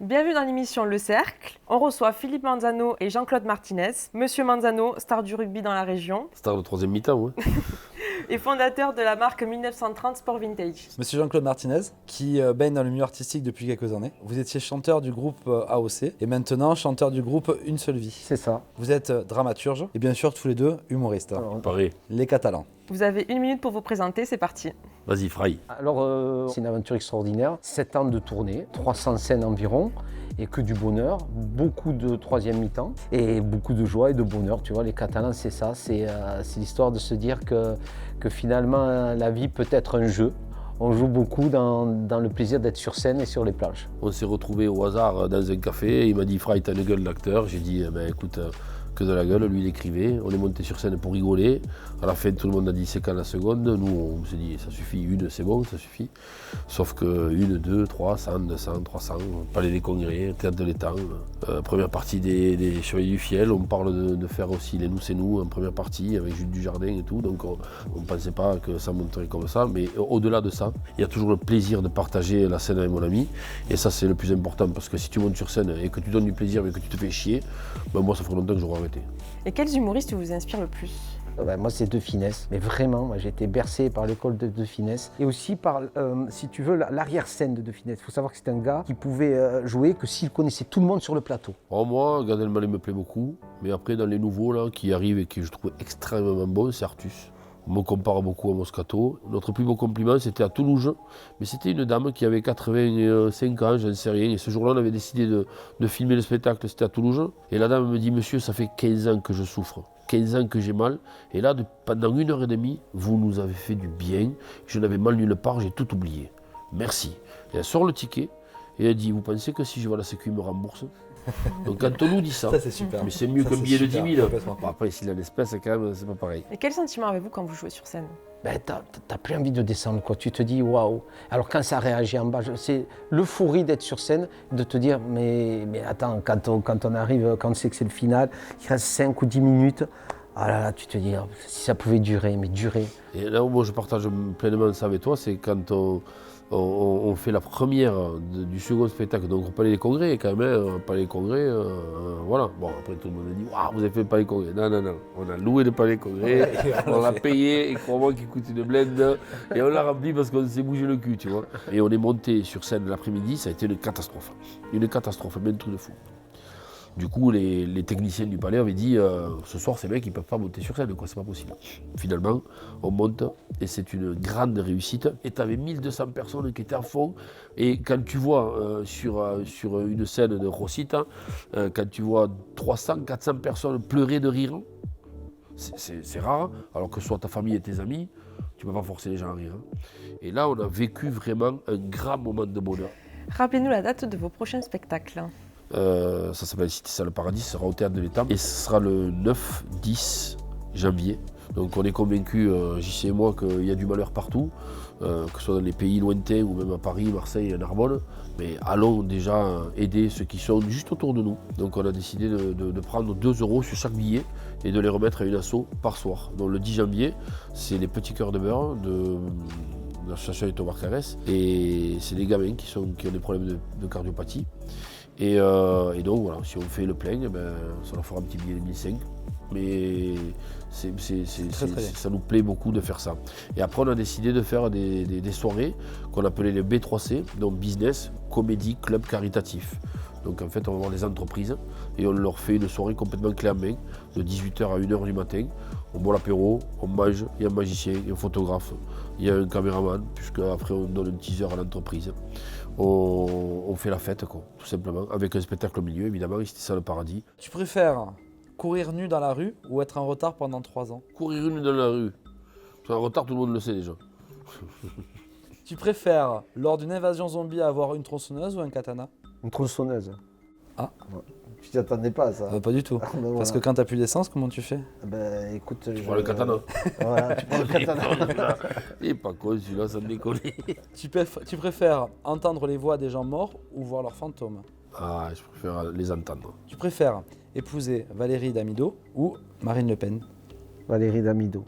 Bienvenue dans l'émission Le Cercle. On reçoit Philippe Manzano et Jean-Claude Martinez. Monsieur Manzano, star du rugby dans la région. Star de troisième mi-temps, oui. Et fondateur de la marque 1930 Sport Vintage. Monsieur Jean-Claude Martinez, qui baigne dans le milieu artistique depuis quelques années. Vous étiez chanteur du groupe AOC et maintenant chanteur du groupe Une Seule Vie. C'est ça. Vous êtes dramaturge et bien sûr tous les deux humoristes. Pareil. Les Catalans. Vous avez 1 minute pour vous présenter, c'est parti. Vas-y, Fry. Alors, c'est une aventure extraordinaire. 7 ans de tournée, 300 scènes environ, et que du bonheur, beaucoup de troisième mi-temps, et beaucoup de joie et de bonheur. Tu vois, les Catalans, c'est ça. C'est l'histoire de se dire que finalement, la vie peut être un jeu. On joue beaucoup dans le plaisir d'être sur scène et sur les plages. On s'est retrouvés au hasard dans un café. Il m'a dit, Fry, t'as une gueule d'acteur. J'ai dit, écoute, que de la gueule. Lui, il écrivait. On est monté sur scène pour rigoler. À la fin, tout le monde a dit, c'est quand la seconde. Nous, on s'est dit, ça suffit. Une, c'est bon, ça suffit. Sauf que 1, 2, 3, 100, 200, 300, Palais des Congrès, Théâtre de l'Étang. Première partie des Chevaliers du Fiel. On parle de faire aussi Les Nous, c'est nous en première partie avec Jules Dujardin et tout. Donc, on ne pensait pas que ça monterait comme ça. Mais au-delà de ça, il y a toujours le plaisir de partager la scène avec mon ami. Et ça, c'est le plus important. Parce que si tu montes sur scène et que tu donnes du plaisir mais que tu te fais chier, moi, ça ferait longtemps que j'aurais arrêté. Et quels humoristes vous inspirent le plus ? Moi, c'est De Funès. Mais vraiment, moi, j'ai été bercé par l'école de De Funès. Et aussi par, si tu veux, l'arrière-scène de De Funès. Il faut savoir que c'est un gars qui pouvait jouer que s'il connaissait tout le monde sur le plateau. Alors moi, Gad Elmaleh me plaît beaucoup. Mais après, dans les nouveaux là, qui arrivent et que je trouve extrêmement bons, c'est Artus. On me compare beaucoup à Moscato. Notre plus beau compliment, c'était à Toulouse. Mais c'était une dame qui avait 85 ans, je ne sais rien. Et ce jour-là, on avait décidé de filmer le spectacle, c'était à Toulouse. Et la dame me dit, monsieur, ça fait 15 ans que je souffre. 15 ans que j'ai mal. Et là, pendant 1h30, vous nous avez fait du bien. Je n'avais mal nulle part, j'ai tout oublié. Merci. Et elle sort le ticket et elle dit, vous pensez que si je vois la sécu, il me rembourse? Donc quand on nous dit ça, c'est super. mais c'est mieux qu'un billet de 10 000. Bon, après, s'il a l'espèce, quand même, c'est pas pareil. Et quel sentiment avez-vous quand vous jouez sur scène ? T'as plus envie de descendre, quoi. Tu te dis waouh. Alors quand ça réagit en bas, c'est l'euphorie d'être sur scène, de te dire mais attends, quand on arrive, quand on sait que c'est le final, il reste 5 ou 10 minutes, ah là là, tu te dis si ça pouvait durer, mais durer. Et là où moi je partage pleinement ça avec toi, c'est quand on fait la première du second spectacle, donc au Palais des Congrès, quand même, Palais des Congrès, voilà. Bon, après tout le monde a dit, waouh, vous avez fait le Palais des Congrès. Non, on a loué le Palais des Congrès, on l'a payé, et crois-moi qu'il coûte une blende, et on l'a rempli parce qu'on s'est bougé le cul, tu vois. Et on est monté sur scène l'après-midi, ça a été une catastrophe, même truc de fou. Du coup, les techniciens du palais avaient dit ce soir, ces mecs, ils ne peuvent pas monter sur scène, quoi, c'est pas possible. Finalement, on monte et c'est une grande réussite. Et tu avais 1200 personnes qui étaient à fond. Et quand tu vois sur une scène de Rosita, quand tu vois 300, 400 personnes pleurer de rire, c'est rare, alors que soit ta famille et tes amis, tu ne peux pas forcer les gens à rire. Et là, on a vécu vraiment un grand moment de bonheur. Rappelez-nous la date de vos prochains spectacles. Ça s'appelle Cité Salle Paradis, ça sera au Théâtre de l'Étang et ce sera le 9-10 janvier. Donc on est convaincus, JC et moi, qu'il y a du malheur partout, que ce soit dans les pays lointains ou même à Paris, Marseille, Narbonne. Mais allons déjà aider ceux qui sont juste autour de nous. Donc on a décidé de prendre 2 € sur chaque billet et de les remettre à une asso par soir. Donc le 10 janvier, c'est les petits cœurs de beurre de l'association de Thomas Carès. Et c'est des gamins qui ont des problèmes de cardiopathie. Et donc voilà, si on fait le plein, ça leur fera un petit billet de 1005. Mais ça nous plaît beaucoup de faire ça. Et après, on a décidé de faire des soirées qu'on appelait les B3C, donc business, comédie, club caritatif. Donc en fait, on va voir les entreprises et on leur fait une soirée complètement clé en main, de 18h à 1h du matin. On boit l'apéro, on mange, il y a un magicien, il y a un photographe, il y a un caméraman, puisque après on donne un teaser à l'entreprise. On fait la fête, quoi, tout simplement, avec un spectacle au milieu, évidemment, et c'était ça le paradis. Tu préfères courir nu dans la rue ou être en retard pendant 3 ans? Courir nu dans la rue, c'est en retard, tout le monde le sait déjà. Tu préfères, lors d'une invasion zombie, avoir une tronçonneuse ou un katana? Une tronçonneuse. Ah. Ouais. Tu t'y attendais pas à ça. Pas du tout. Parce que quand t'as plus d'essence, comment tu fais? Écoute, Tu prends le katana. Voilà, tu prends le katana. Il est pas con celui-là, ça me déconne. Tu préfères entendre les voix des gens morts ou voir leurs fantômes? Ah, je préfère les entendre. Tu préfères épouser Valérie Damido ou Marine Le Pen? Valérie Damido.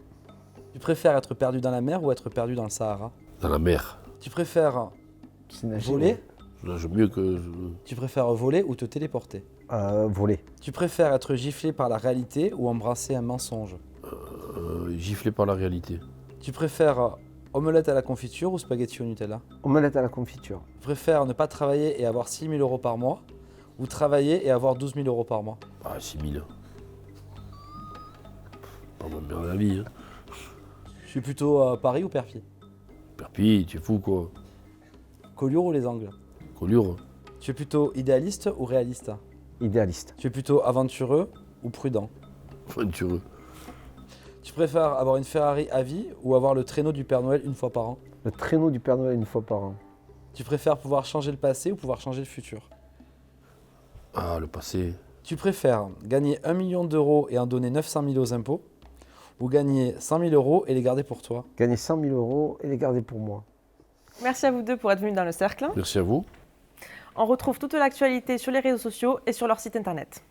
Tu préfères être perdu dans la mer ou être perdu dans le Sahara? Dans la mer. Tu préfères voler Là, j'aime mieux que... Tu préfères voler ou te téléporter? Voler. Tu préfères être giflé par la réalité ou embrasser un mensonge? Giflé par la réalité. Tu préfères omelette à la confiture ou spaghetti au Nutella? Omelette à la confiture. Tu préfères ne pas travailler et avoir 6 000 € par mois ou travailler et avoir 12 000 € par mois? Ah, 6 000. Pas moins bien la vie. Hein. Je suis plutôt Paris ou Perpignan? Perpi, tu es fou quoi. Collioure ou les Angles? Collioure. Tu es plutôt idéaliste ou réaliste? Idéaliste. Tu es plutôt aventureux ou prudent? Aventureux. Tu préfères avoir une Ferrari à vie ou avoir le traîneau du Père Noël une fois par an? Le traîneau du Père Noël une fois par an. Tu préfères pouvoir changer le passé ou pouvoir changer le futur? Ah, le passé. Tu préfères gagner 1 million d'euros et en donner 900 000 aux impôts ou gagner 100 000 € et les garder pour toi? Gagner 100 000 € et les garder pour moi. Merci à vous deux pour être venus dans le cercle. Merci à vous. On retrouve toute l'actualité sur les réseaux sociaux et sur leur site internet.